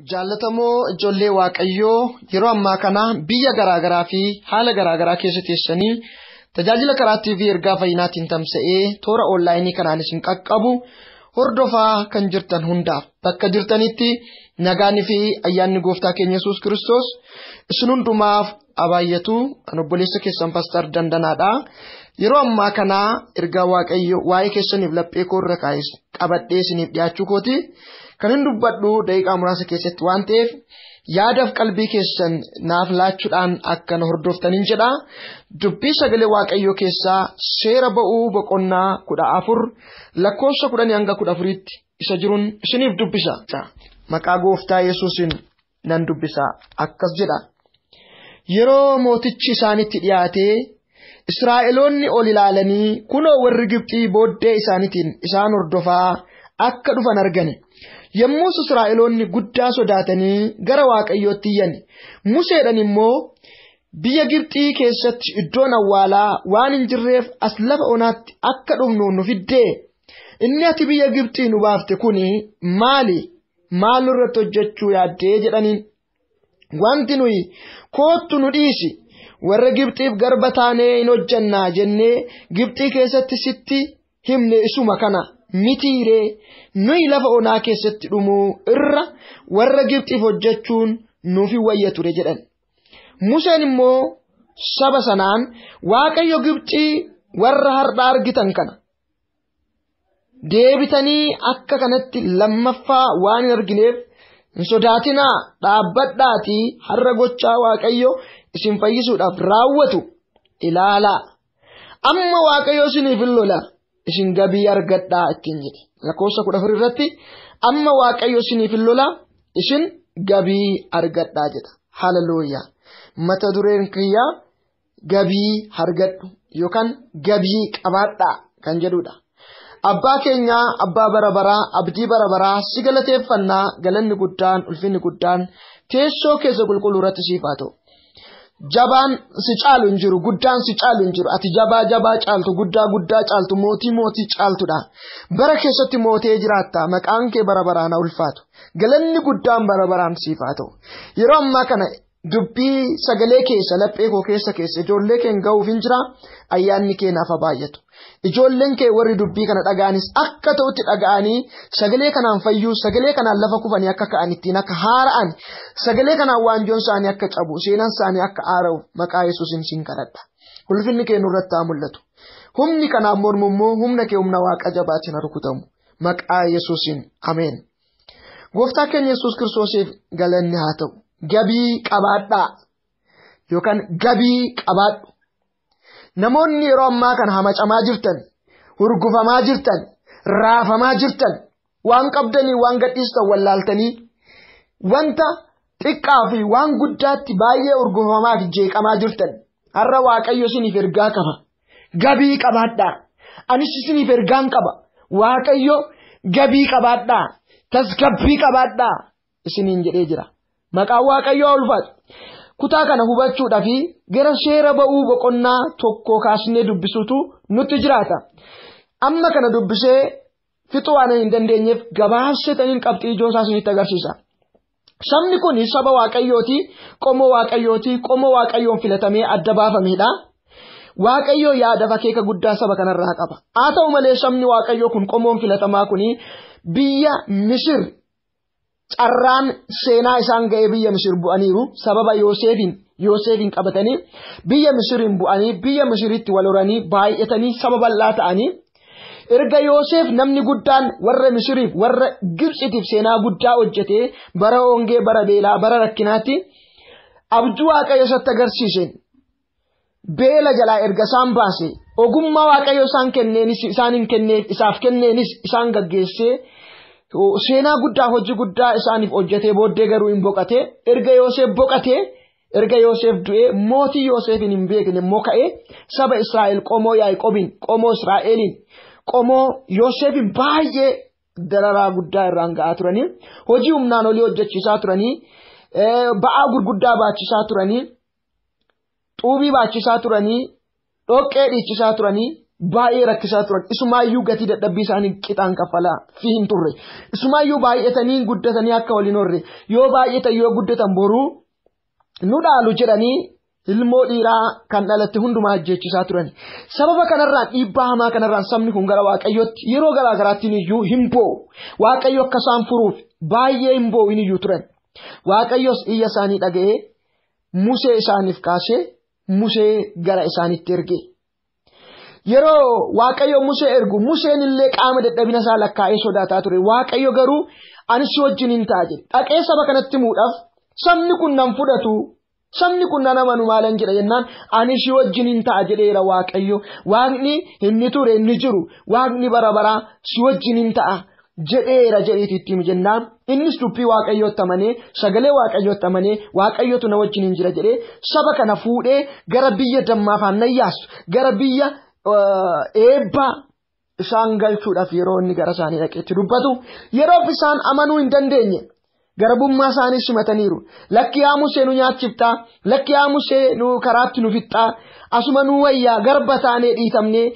Jaallatamoo ijoollee Waaqayyoo yeroo ammaa kana biyya garaagaraa fi haala garaagaraa keessa teessanii tajaajila karaa TV ergaa fayyinaatiin tamsa'ee toora onlaayinii kanaan isin qaqqabu hordofaa kan jirtan hundaaf bakka jirtanitti nagaanii fi ayyaanni gooftaa keenya Yesuus Kiristoos isin hundumaaf abaayatu. An obboleessa keessan Pastor Dandanaadha. Yeroo ammaa kana ergaa Waaqayyoo waa'ee keessaniif laphee koo irra kaa'ee qabadhee isiniif dhiyaachuu kooti. Kan hin dubbadhu daqiiqaa muraasa keessatti waan ta'eef yaadaaf qalbii keessan naaf laachuudhaan akka na hordoftaniin jedha. Dubbii sagalee Waaqayyoo keessaa seera ba'uu boqonnaa 14 lakkoofsa 10 hanga 14tti isa jiruun isiniif dubbisa. Maqaa gooftaa Yesuusin nan dubbisa. Akkas jedha. Yeroo mootichi isaanitti dhiyaatee Israa'eloonni ol ilaalanii kunoo warri Gibxii booddee isaaniitiin isaan hordofaa akka dhufan argani. Yommus Israa'eloonni guddaa sodaatanii gara Waaqayyootti iyyan. Museedhaan immoo biyya Gibxii keessatti iddoon awwaalaa waan hin jirreef as lafa onaatti akka dhufnu nu fiddee. Inni ati biyya Gibxii nu baafte kuni maali? Maal nurratti hojjechuu yaaddee jedhaniin. Wanti nuyi koottu nu dhiisi. Warra Gibxiif garba taanee hin hojjannaa jennee Gibxii keessatti sitti himne isuma kana. Mitiiree nuyi lafa onaa keessatti dhumuu irra warra Gibxiif hojjechuun nuuf wayya ture jedhan. Museen immoo saba sanaan Waaqayyo Gibxii warra har'a argitan kana deebitanii akka kanatti lammaffaa waan hin argineef hin sodaatinaa, dhaabbadhaatii har'a gochaa Waaqayyo isin fayyisuudhaaf raawwatu ilaalaa. Amma Waaqayyo isiniif hin lola. Isin gabii argadhaa ittiin jedhe. Lakkoofsa 14 irratti amma Waaqayyo isiniif hin lola isin gabii argadhaa jedha. Hallelujah. Mata dureen kiyyaa gabii argadhu yookaan gabii qabaadhaa kan jedhudha. Abbaa keenya abbaa bara baraa abdii bara baraa si galateeffannaa. Galanni guddaan ulfinni guddaan teessoo keessa qulqulluu irratti siif haa ta'u. Jabaan si caalu hin jiru, guddaan si caalu hin jiru. Ati jabaa caaltu, guddaa caaltu, mootii caaltudha. Bara keessatti mootee jiraatta. Maqaan kee bara baraan ulfaatu. Galanni guddaan bara baraan siif haa ta'u. Yeroo ammaa kana dubbii sagalee keessa laphee koo keessa ijoollee keen ga'uuf hin jira. Ayyaanni kee naaf baay'atu. Ijoolleen kee warri dubbii kana dhaga'anis akka ta'utti dhaga'anii sagalee kanaan fayyuu, sagalee kanaan lafa kufanii akka ka'an ittiin akka haara'an, sagalee kanaan waanjoon isaanii akka cabu, seenaan isaanii akka haara'u maqaa Yesuusin siin kadhadha. Ulfinni kee nurratti haa mul'atu. Humni kanaan mormu immoo humna kee humna Waaqa jabaatiin haa rukutamu. Maqaa Yesuusin ameen. Gooftaa keenya Yesuus Kiristoosiif galanni haa ta'u. Gabii qabaadhaa yookaan gabii qabaadhu. Namoonni yeroo ammaa kana hamacamaa jirtan, hurgufamaa jirtan, raafamaa jirtan, waan qabdanii waan gadhiistan wallaaltanii wanta xiqqaa fi waan guddaatti baay'ee hurgufamaa fi jeeqamaa jirtan. Har'a Waaqayyo isiniif ergaa qaba. Gabii qabaadhaa. Anis isiniif ergaan qaba. Waaqayyo gabii qabaadhaa. Tasgabbii qabaadhaa isiniin jedhee jira. Maqaan Waaqayyoo ulfaatu. Kutaa kana hubachuudhaaf gara seera ba'uu boqonnaa tokko kaasnee dubbisuutu nutti jiraata. Amma kana dubbisee fixuu waan hin dandeenyeef gabaabsitaniin qabxii ijoo isaa isinitti agarsiisa. Sabni kun saba Waaqayyooti, qomoo Waaqayyooti, qomoo Waaqayyoon filatamee adda baafamedha. Waaqayyo yaada akeeka guddaa saba kanarraa qaba. Haa ta'u malee sabni Waaqayyoo kun qomoon filatamaa kun biyya Misir carraan seenaa isaan ga'ee biyya Misir bu'aniiru sababa Yoosefin qabatanii biyya Misirin bu'anii biyya Misiritti wal horanii baay'atanii saba bal'aa ta'anii erga Yoosef namni guddaan warra Misiriif warra Gibxitiif seenaa guddaa hojjetee bara hongee bara beelaa bara rakkinaatti abjuu Waaqayyo isatti agarsiiseen beela jalaa erga isaan baase ogummaa Waaqayyo isaaf kenneenis isaan gaggeessee seenaa guddaa hojii guddaa isaaniif hojjetee booddee garuu hin boqate. Erga Yoosef du'ee mootii Yoosefin hin beekne immoo ka'ee saba Israa'el qomoo Yaaqoobiin, qomoo Israa'eliin, qomoo Yoosefin baay'ee dararaa guddaa irraan ga'aa turanii, hojii humnaan olii hojjechiisaa turanii, ba'aa gurguddaa baachisaa turanii, xuubii baachisaa turanii, dhoqqee dhiichisaa turanii, baay'ee rakkisaa turan isumaayyuu gatii dadhabbii isaanii qixaan kafalaa fi hin turre isumaayyuu baay'atanii guddatanii akka waliin horre yoo baay'atan yoo guddatan boruu nu dhaalu jedhanii ilmoo dhiiraa kan dhalate hundumaa ajjeechisaa turan sababa kanarraan dhiibbaa hamaa kanarraan sabni kun gara waaqayyootti yeroo garaa garaattiin iyyuu hin boo'u waaqayyo akka isaan furuuf baay'ee hin boo'in iyyuu turan waaqayyos iyya isaanii dhaga'ee Musee isaaniif kaasee Musee gara isaanitti erge yeroo waaqayyo Musee ergu Museen illee qaama dadhabina isaa lakkaa'ee sodaataa ture waaqayyo garuu ani si wajjin hin ta'a jedhe dhaqee saba kanatti muudhaaf sabni kun nan fudhatu sabni kun nan amanu maalan jedha jennaan ani si wajjin hin ta'a jedheera waaqayyo waaqni inni ture inni jiru waaqni bara baraa si wajjin hin ta'a jedheera jedheeti ittiin jennaan innis dubbii waaqayyootti amanee sagalee waaqayyootti amanee waaqayyotu na wajjin hin jira jedhee saba kana fuudhee gara biyya dammaafaan nayyaasu gara biyya eebba isaan galchuudhaaf yeroo inni gara isaanii dhaqeetti dubbatu yeroo isaan amanuu hin dandeenye garbummaa isaanii simataniiru lakki yaa Musee nu nyaachiftaa lakki yaa Musee nu karaatti nu fixxaa asuma nu wayyaa garba taanee dhiitamnee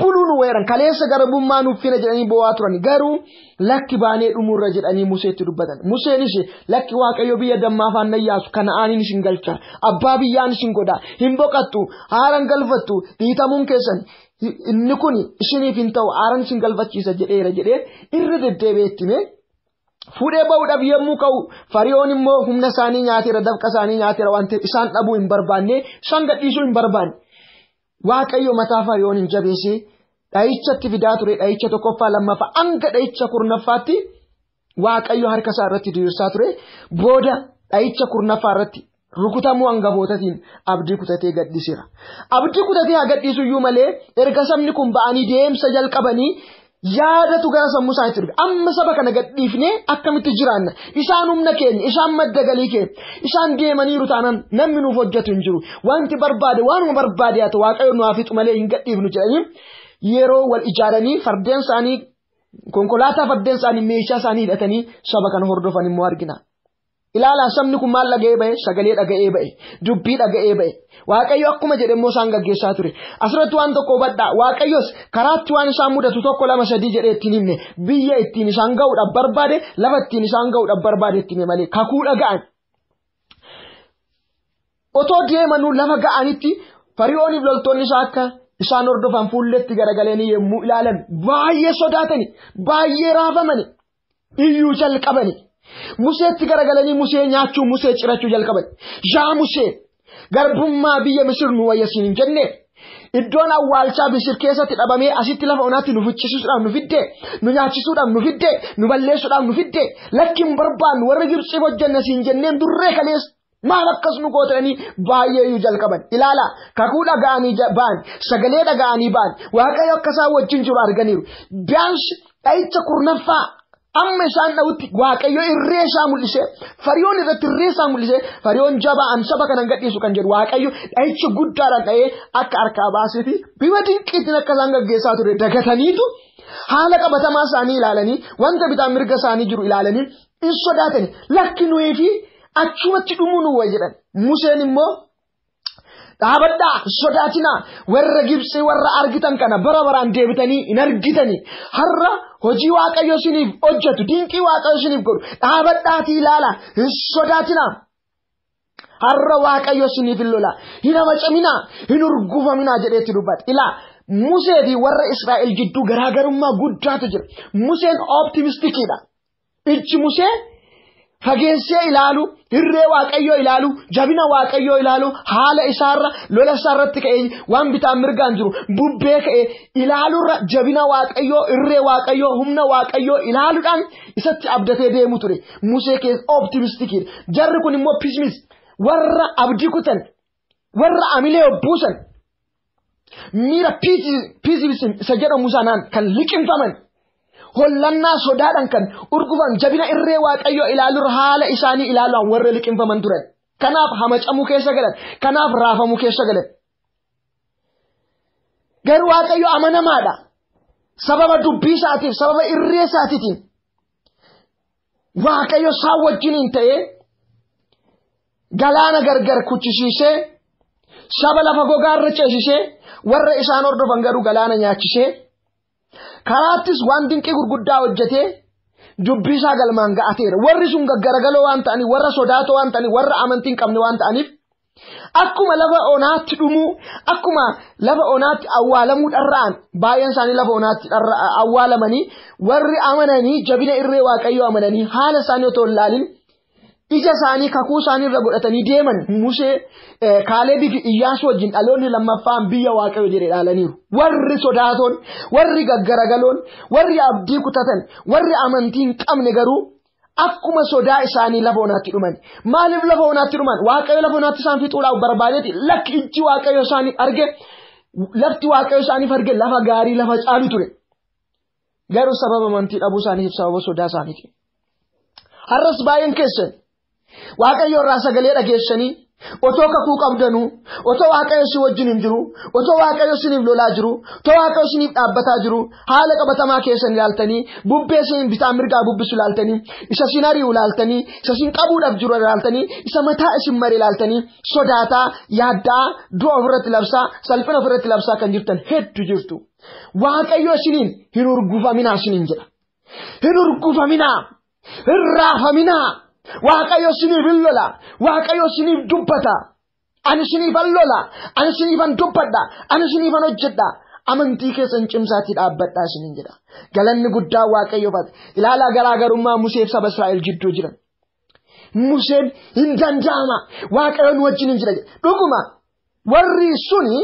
buluun weeran kaleessa garbummaa nuuf fina jedhanii boo'aa turan garuu lakki baanee dhumurra jedhanii Museetti dubbatan Museenis lakki waaqayyo biyya dammaafaan nayyaasu Kana'aanin isin galcha abbaa biyyaan isin godha hin boqattu haaran galfattu dhiitamuun keessan inni kun isiniif hin ta'u haaran isin galfachiisa jedheera jedhee irra deddeebi'ettime fuudhee ba'uudhaaf yommuu ka'u Fariyoon immoo humna isaanii nyaateera dafqa isaanii nyaateera waan ta'eef isaan dhabuu hin barbaanne isaan gadhiisuu hin barbaanne waaqayyo mataa Fariyoon hin jabeessee dha'ichatti fidaa ture dha'icha tokkoffaa lammaffaa hanga dha'icha kurnaffaatti waaqayyo harka isaa irratti diriirsaa ture booda dha'icha kurnaffaa irratti rukutamuu hangafootatiin abdii kutatee gadhiiseera abdii kutatee gadhiisu iyyuu malee erga sabni kun ba'anii deemsa jalqabanii yaadatu gara sammuu isaaniitti dhufe amma saba kana gadhiifnee akkamitti jiraanna isaan humna keenya isaan madda galii keenya isaan deemaniiru taanaan namni nuuf hojjetu hin jiru wanti barbaade waanuma barbaade haa ta'u waaqayyo nu haa fixu malee hin gadhiifnu jedhanii yeroo wal ijaaranii fardeen isaanii konkolaataa fardeen isaanii meeshaa isaanii hidhatanii saba kana hordofan immoo argina ilaalaa sabni kun maal dhaga'ee ba'e sagalee dhaga'ee ba'e dubbii dhaga'ee ba'e waaqayyo akkuma jedhe immoo isaan gaggeessaa ture asirratti waan tokko hubadhaa waaqayyos karaatti waan isaan mudatu tokko lama sadii jedhee ittiin himne biyya ittiin isaan ga'uudhaaf barbaade lafa ittiin isaan ga'uudhaaf barbaade ittiin malee kakuu dhaga'an otoo deemanuu lafa ga'anitti Fariyooniif loltoonni isaa akka isaan hordofan fuulletti garagalanii yommuu ilaalan baay'ee sodaatani baay'ee raafamani iyyuu jalqabani Museetti garagalanii Musee nyaachuu Musee cirachuu jalqaban yaa Musee garbummaa biyya Misir nu wayyasiin hin jenne iddoon awwaalchaa Misir keessatti dhabamee asitti lafa onaatti nu ficcisuudhaaf nu fidde nu nyaachisuudhaaf nu fidde nu balleessuudhaaf nu fidde lakkiin barbaannu warra Gibxiif hojjanna siin jenneen durree kaleessa maal akkas nu gootanii baay'ee jalqaban ilaala kakuu dhaga'anii ba'an sagalee dhaga'anii ba'an waaqayyo akka isaan wajjin jiru arganiiru biyaansi dha'icha kurnaffaa amma isaan dhawutti waaqayyo irree isaa mul'ise Fariyoon irratti irree isaa mul'ise Fariyoon jabaan saba kanan gadhiisu kan jedhu waaqayyo dha'icha guddaadhaan dha'ee akka harkaa baasee fi bifa dinqiitiin akka isaan gaggeessaa ture dagataniitu haala qabatamaa isaanii ilaalanii wanta bitaa mirga isaanii jiru ilaalanii in sodaatani lakki nuyi fi achumatti dhumuu nu wayyadan Museen immoo dhaabadhaa sodaatinaa warra Gibxii warra argitan kana bara baraan deebitanii in argitanii har'a hojii waaqayyo isiniif hojjetu dinqii waaqayyo isiniif godhu dhaabadhaatii ilaala hin sodaatinaa har'a waaqayyo isiniif hin lola hin amacaminaa hin urgufaminaa jedheetti dubbata ilaa Musee fi warra Israa'el jidduu garaagarummaa guddaatu jira Museen optimistikiidha ijji Musee fageessee ilaalu irree waaqayyoo ilaalu jabina waaqayyoo ilaalu haala isaarra lola isaarratti ka'ee waan bitaan mirgaan jiru bubbee ka'ee ilaalurra jabina waaqayyoo irree waaqayyoo humna waaqayyoo ilaaluudhaan isatti abdatee deemu ture Musee keessa optimistikiidha jarri kun immoo pessimist warra abdii kutan warra amilee obbuusan miira pessimism isa jedhamu sanaan kan liqimfaman hollannaa sodaadhaan kan urgufan jabina irree waaqayyoo ilaalurra haala isaanii ilaaluun warra liqimfaman turan kanaaf hamacamuu keessa galan kanaaf raafamuu keessa galan garuu waaqayyo amanamaadha sababa dubbii isaatiif sababa irree isaatiitiin waaqayyo isaa wajjiniin ta'ee galaana gargar kuchisiisee saba lafa gogaarra ceesisee warra isaan hordofan garuu galaana nyaachisee karaattis waan dinqii gurguddaa hojjetee dubbii isaa galmaan ga'ateera. Warri sun gaggaragaloo waan ta'aniif warra sodaatoo waan ta'aniif warra amantii hin qabne waan ta'aniif akkuma lafa onaatti dhumuu akkuma lafa onaatti awwaalamuu dharra'an baay'een isaanii lafa onaatti awwaalamanii warri amananii jabina irree Waaqayyoo amananii haala isaanii otoo ilaalin ija isaanii kakuu isaanii irra godhatanii deeman Musee Kaalebii fi Iyyaasuu wajjin dhaloonni lammaffaan biyya Waaqayyoo jedhee dhaalaniiru. Warri sodaatoon warri gaggaragaloon warri abdii kutatan warri amantii hin qabne garuu akkuma sodaa isaanii lafa onaatti dhuman. Maaliif lafa onaatti dhuman? Waaqayyo lafa onaatti isaan fixuudhaaf barbaadeeti. Lakki ijji Waaqayyo isaanii arge lafti Waaqayyo isaaniif arge lafa gaarii lafa caalu ture. Garuu sababa amantii dhabuu isaaniif sababa sodaa isaaniiti. Har'as baay'een keessan Waaqayyo irraa sagalee dhageessanii otoo kakuu qabdanuu otoo Waaqayyo si wajjin hin jiru otoo Waaqayyo isiniif lolaa jiru otoo Waaqayyo isiniif dhaabbataa jiru haala qabatamaa keessan ilaaltanii bubbee isin bitaa mirgaa bubbisu ilaaltanii isa isin ari'u ilaaltanii isa isin qabuudhaaf jiru ilaaltanii isa mataa isin mari ilaaltanii sodaataa yaaddaa du'a ofirratti labsaa salphina ofirratti labsaa kan jirtan hedduu jirtu. Waaqayyo isiniin hin urgufaminaa isiniin jedha. Hin urgufaminaa hin raafaminaa. Waaqayyo isiniif lola Waaqayyo isiniif dubbata ani isiniifan lola ani isiniifan dubbadha ani isiniifan hojjedha amantii keessan cimsaatii dhaabbadhaa isiniin jedha. Galanni guddaa Waaqayyoof. Ilaalaa garaagarummaa Museef saba Israa'el jidduu jiran. Museen hin danda'ama Waaqayyoon wajjin hin jira dhuguma warri suni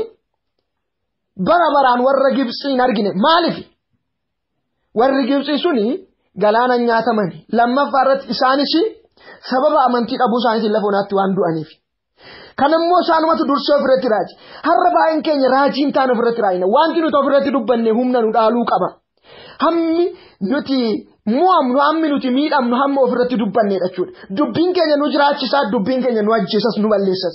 bara baraan warra Gibxii hin argine. Maaliif warri Gibxii suni galaana nyaataman lammaffaa irratti isaanis sababa amantii dhabuu isaaniitiin lafa onaatti waan du'aniif. Kanammoo isaanumatu dursee ofirratti raaji. Har'a baay'een keenya raajii hin taane ofirratti raajina. Wanti nuti ofirratti dubbanne humna nu dhaaluu qaba. Hammi nuti mo'amnu hammi nuti miidhamnu hamma ofirratti dubbanneedha jechuudha. Dubbiin keenya nu jiraachisaa dubbiin keenya nu ajjeesas nu balleessas.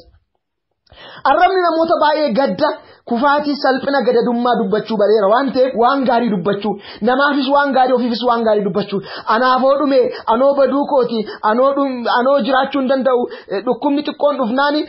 Arrabni namoota baay'ee gadda kufaatii salphina gadadummaa dubbachuu bareera waan ta'eef waan gaarii dubbachuu namaafis waan gaarii ofiifis waan gaarii dubbachuu anaafoo dhume anoo baduu kooti anoo jiraachuu hin danda'u dhukkubni xiqqoon dhufnaani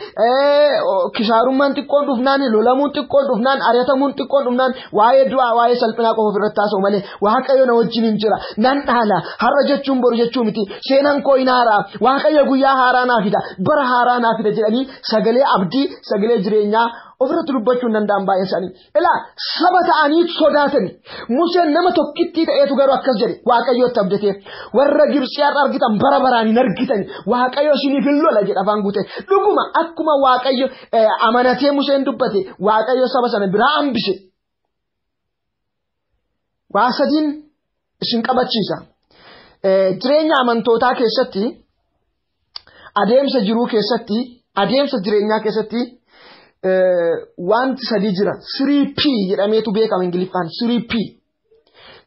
kishaarummaan xiqqoon dhufnaani lolamuun xiqqoon dhufnaan ari'atamuun xiqqoon dhufnaan waa'ee du'aa waa'ee salphinaa qofa ofirratti haasa'u malee Waaqayyo na wajjin hin jira nan dhaala har'a jechuun boru jechuu miti seenaan koo hin haaraa Waaqayyo guyyaa haaraa naa fida bara haaraa naa fida jedhanii sagalee abdii sagalee jireenyaa ofirratti dubbachuu hin danda'an baay'een isaanii. Ilaa saba ta'anii sodaatani. Museen nama tokkittii ta'eetu garuu akkas jedhe Waaqayyootti abdatee warra Gibxii har'a argitan bara baraan hin argitani Waaqayyo isiniif hin lola jedha afaan guutee. Dhuguma akkuma Waaqayyo amanatee Museen dubbate Waaqayyo saba sana biraa hambise. Waa sadiin isin qabachiisa. Jireenya amantootaa keessatti adeemsa jiruu keessatti adeemsa jireenyaa keessatti wanti sadii jira 3P jedhameetu beekama Ingiliffaan 3P.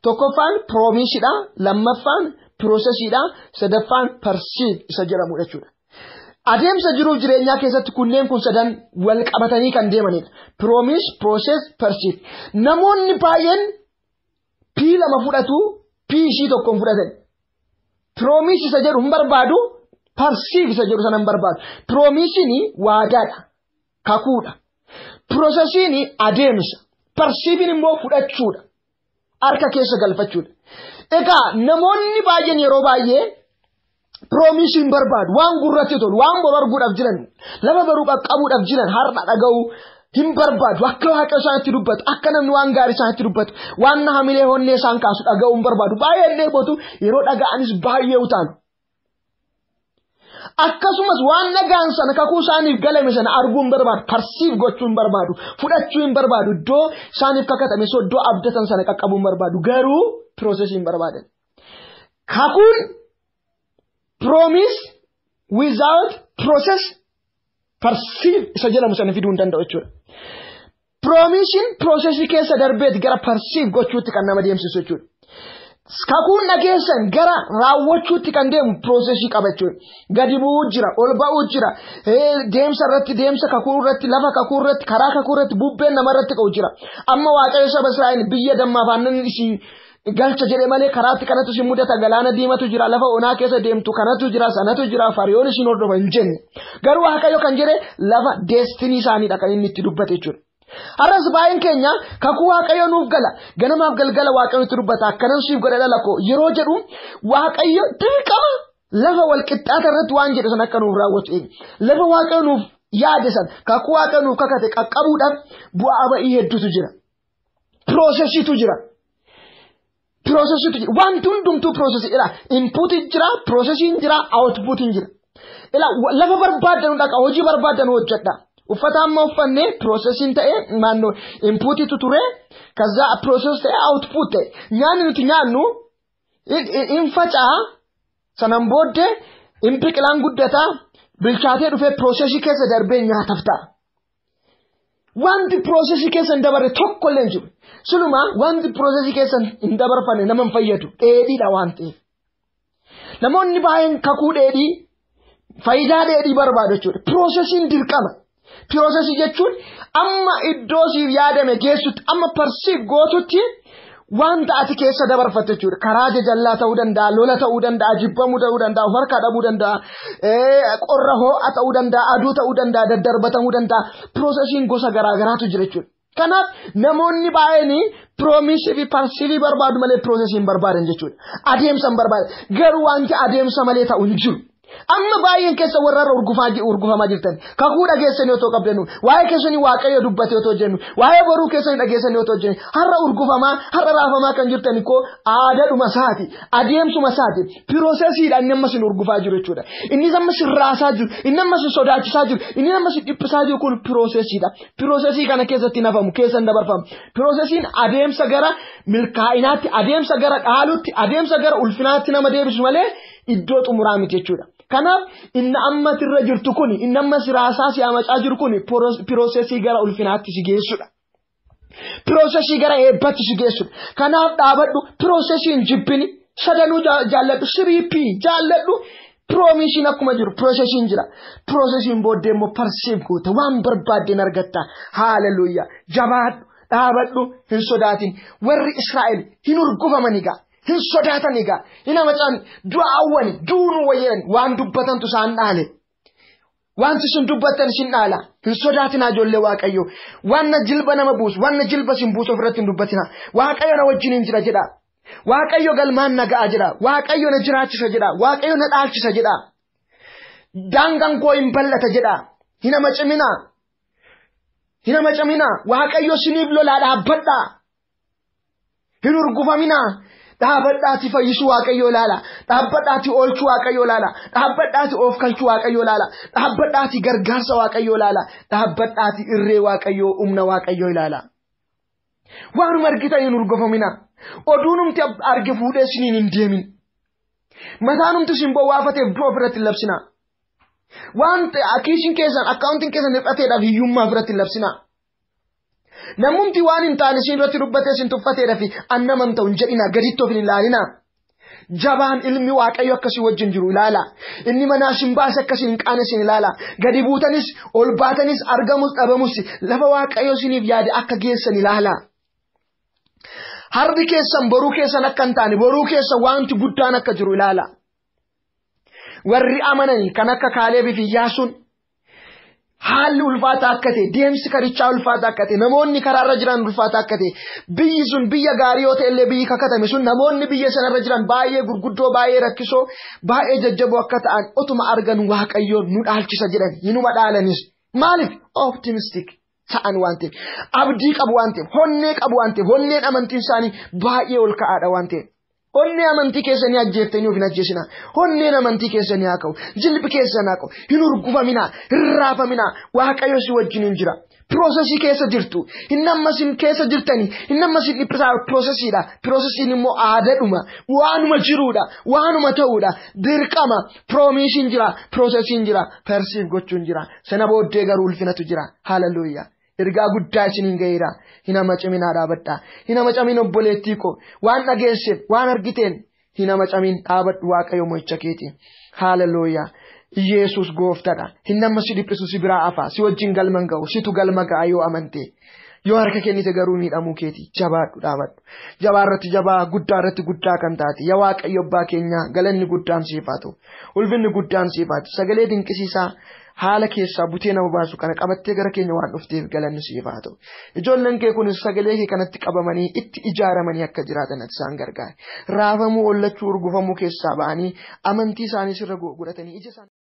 Tokkoffaan promisidha, lammaffaan processidha, sadaffaan perceive isa jedhamudha jechuudha. Adeemsa jiruu jireenyaa keessatti kunneen kun sadan wal qabatanii kan deemanidha. Promise, process, perceive. Namoonni baay'een P lama fudhatu, P ishii tokkoon fudhatan. Promise isa jedhu hin barbaadu, perceive isa jedhu sana hin barbaadu. Promisini waadaadha. Kakuudha. Processini adeemsa. Perceive immoo fudhachuudha. Harka keessa galfachuudha. Egaa namoonni baay'een yeroo baay'ee promise hin barbaadu. Waan gurratti tolu, waan barbaadudhaaf jiran, lafa baruu qaqqabuudhaaf jiran har'a dhaga'u hin barbaadu. Akka Waaqa isaanitti dubbatu, akka namni waan gaarii isaanitti dubbatu, waan hamilee honnee isaan kaasu dhaga'u hin barbaadu. Baay'een dheebotu yeroo dhaga'anis baay'ee utaanu. Akkasumas waan nagaan sana kakuu isaaniif galame sana arguu hin barbaadu, perceive gochuu hin barbaadu, fudhachuu hin barbaadu, iddoo isaaniif kakatame iddoo abdatan sana qaqqabuu hin barbaadu, garuu processii hin barbaadan. Kakuun promise without process perceive isa jedhamu sana fiduu hin danda'u jechuudha. Promising processii keessa darbeet gara perceive gochuutti kan nama deemsisu jechuudha. Kakuun dhageessan gara raawwachuutti kan deemu processii qaba jechuudha. Gadi bu'uu jira, ol ba'uu jira, deemsa irratti, deemsa kakuu irratti, lafa kakuu irratti, karaa kakuu irratti, bubbeen nama irratti ka'u jira. Amma Waaqayyo saba Israa'el biyya dammaa faannan galcha jedhe malee karaatti kanatu si mudata galaana diimatu jira lafa onaa keessa deemtu kanatu jira sanatu jira fariyoon isin hordofa hin jenne garuu Waaqayyo kan jedhe lafa destiny isaaniidha kan inni itti dubbate jechuudha. Har'as baay'een keenya kakuu Waaqayyo nuuf gala ganamaaf galgala Waaqayyo itti dubbata akkanan siif godhe dhala koo yeroo jedhu Waaqayyo dirqama lafa wal qixxaata irratti waan jedhe san akka nuuf raawwatu lafa Waaqayyo nuuf yaade san kakuu Waaqayyo nuuf kakate qaqqabuudhaaf bu'aa ba'ii hedduutu jira. Processitu jira. Wanti hundumtuu process jira. Input jira, processing jira, output jira. Lafa barbaadan dhaqa hojii barbaadan hojjedha. Uffata amma uffanne processing ta'e maanno inputitu ture kaza process ta'e output ta'e nyaanni nuti nyaannu in facaa sanan booddee in biqilaan guddata bilchaatee dhufee processi keessa darbee nyaataaf ta'a. Wanti processi keessa hin dabarre tokko illee hin jiru. Suluma wanti processi keessa hin dabarfanne nama hin fayyadu dheedhiidha waan ta'eef. Namoonni baay'een kakuu dheedhii faayidaa dheedhii barbaadu jechuudha. Processiin dirqama. Processi jechuun amma iddoo siif yaadame geessutti amma persiif gootutti wanta ati keessa dabarfatte jechuudha. Karaa jajallaa ta'uu danda'a, lola ta'uu danda'a, jibbamuu ta'uu danda'a, harka dhabuu danda'a, qorra ho'a ta'uu danda'a, aduu ta'uu danda'a, daddarbatamuu danda'a. Processiin gosa garaagaraatu jira jechuudha. Kanaaf namoonni baay'een promise fi persiif barbaadu malee processiin barbaadan jechuudha. Adeemsan barbaadan garuu wanti adeemsa malee ta'u hin jiru. Amma baay'een keessa warra urgufamaa jirtan kakuu dhageessanii otoo qabdannu waa'ee keessanii Waaqayyo dubbate otoo jennu waa'ee boruu keessanii dhageessanii otoo jennu har'a urgufamaa har'a raafamaa kan jirtan koo aadaadhuma isaati adeemsuma isaati piroosesiidhaan inni amma sin urgufaa jiru jechuudha. Inni amma sin raasaa jiru inni amma sin sodaachisaa jiru inni amma sin dhiphisaa jiru kun piroosesiidha. Piroosesii kana keessatti nafamu keessan dabarfamu. Piroosesiin adeemsa gara milkaa'inaatti adeemsa gara dhaalutti adeemsa gara ulfinaatti nama deebisu malee iddoo xumuraa miti jechuudha. Kanaaf inni amma tirra jirtu kuni inni amma siraasaa si amacaa jiru kuni piroosesii gara ulfinaatti si geessudha. Piroosesii gara eebbatti si geessudha. Kanaaf dhaabadhu piroosesiin jibbini sadanuu jaalladhu siriippii jaalladhu piroomishiin akkuma jiru piroosesiin jira. Piroosesiin booddee immoo persiif goota waan barbaadden argatta. Haaleluyyaa jabaadhu dhaabadhu hin sodaatin warri Israa'el hin urgufamanii gaa. Hin sodaatan egaa ina macaan du'aawwani duunu wayyan waan dubbatantu isaan dhaale wanti sun dubbatan isin dhaala hin sodaatina ijoollee Waaqayyo wanna jilba nama buusu wanna jilba sin buusu ofirratti hin dubbatina Waaqayyo na wajjin hin jira jedha Waaqayyo galmaan nagaa jira Waaqayyo na jiraachisa jedha Waaqayyo na dhaalchisa jedha daangaan koo hin bal'ata jedha hina macamina Waaqayyo siniif lolaa dhaabbadha hin urgufamina dhaabadhaati fayyisuu Waaqayyo ilaala dhaabadhaati oolchuu Waaqayyo ilaala dhaabadhaati of kalchuu Waaqayyo ilaala dhaabadhaati gargaarsa Waaqayyo ilaala dhaabadhaati irree Waaqayyo humna Waaqayyo ilaala waanuma argitan hin urgufamina oduunumti arge fuudhee isiniin hin deemin mataanumti isin bowwaafateef du'a ofirratti hin labsina wanta akiishin keessan akkaawuntiin keessan hir'ateedhaaf hiyyummaa ofirratti hin labsina. Namumti waan hin taane isin irratti dubbatee isin tuffateedha fi annaman ta'u hin jedhina gaditti of hin ilaalina. Jabaan ilmi Waaqayyo akkasii wajjin jiru ilaala. Inni manaa isin baase akkasii hin qaane isin ilaala. Gadi buutanis ol baatanis argamus dhabamus lafa Waaqayyo isiniif yaade akka geessan ilaala. Harri keessan boruu keessan akka hin taane boruu keessan wanti guddaan akka jiru ilaala. Warri amananii kan akka Kaaleebii fi Iyyaasuun haalli ulfaata akka ta'e deemsi karichaa ulfaata akka ta'e namoonni karaarra jiran ulfaata akka ta'e biyyi sun biyya gaarii yoo ta'e illee biyyi kakatame sun namoonni biyya sanarra jiran baay'ee gurguddoo baay'ee rakkisoo baay'ee jajjaboo akka ta'an otuma argan Waaqayyoon nu dhaalchisa jedhan hinuma dhaalanis maaliif optimistic ta'an waan ta'eef abdii qabu waan ta'eef honnee qabu waan ta'eef honneen amantiin isaanii baay'ee ol ka'aadha waan ta'eef. Onnee amantii keessanii ajjeeftanii of hin ajjeesina. Onneen amantii keessanii haa ka'u. Jilbi keessanii haa ka'u. Hin urgufamina. Hin raafamina. Waaqayyo si wajjin hin jira. Piroosesii keessa jirtu. Hin ammasin keessa jirtanii. Hin ammasin dhiphisaa piroosesiidha. Piroosesiin immoo aadaadhuma. Waanuma jiruudha. Waanuma ta'uudha. Dirqama. Piroomiishiin jira. Piroosesiin jira. Persiif gochuun jira. Sana booddee garuu ulfinatu jira. Haaleluyyaa. Ergaa guddaa isiniin gaheera. Hina macaminaa dhaabadhaa. Hina macamin obboleettii koo. Waan dhageesseef, waan argiteen hina macamin dhaabadhu Waaqayyo mo'icha keeti. Haaleluyyaa. Yesus gooftadha. Hin nama si dhiphisu si biraa afaa. Si wajjin galman ga'u. Situ galma ga'a yoo amante. Yoo harka kennite garuu miidhamuu keeti. Jabaadhu dhaabadhu. Jabaa irratti jabaa, guddaa irratti guddaa kan taate. Yaa Waaqayyo abbaa keenya galanni guddaan siif haa ta'u. Ulfinni guddaan siif haa ta'u. Sagalee dinqisiisaa haala keessaa butee nama baasu kana qabattee gara keenya waan dhufteef galanni siif haa ta'u. Ijoolleen kee kunis sagalee kee kanatti qabamanii itti ijaaramanii akka jiraatan isaan gargaari. Raafamuu, ollachuu, urgufamuu keessaa ba'anii amantii isaanii sirra godhatanii ija isaanii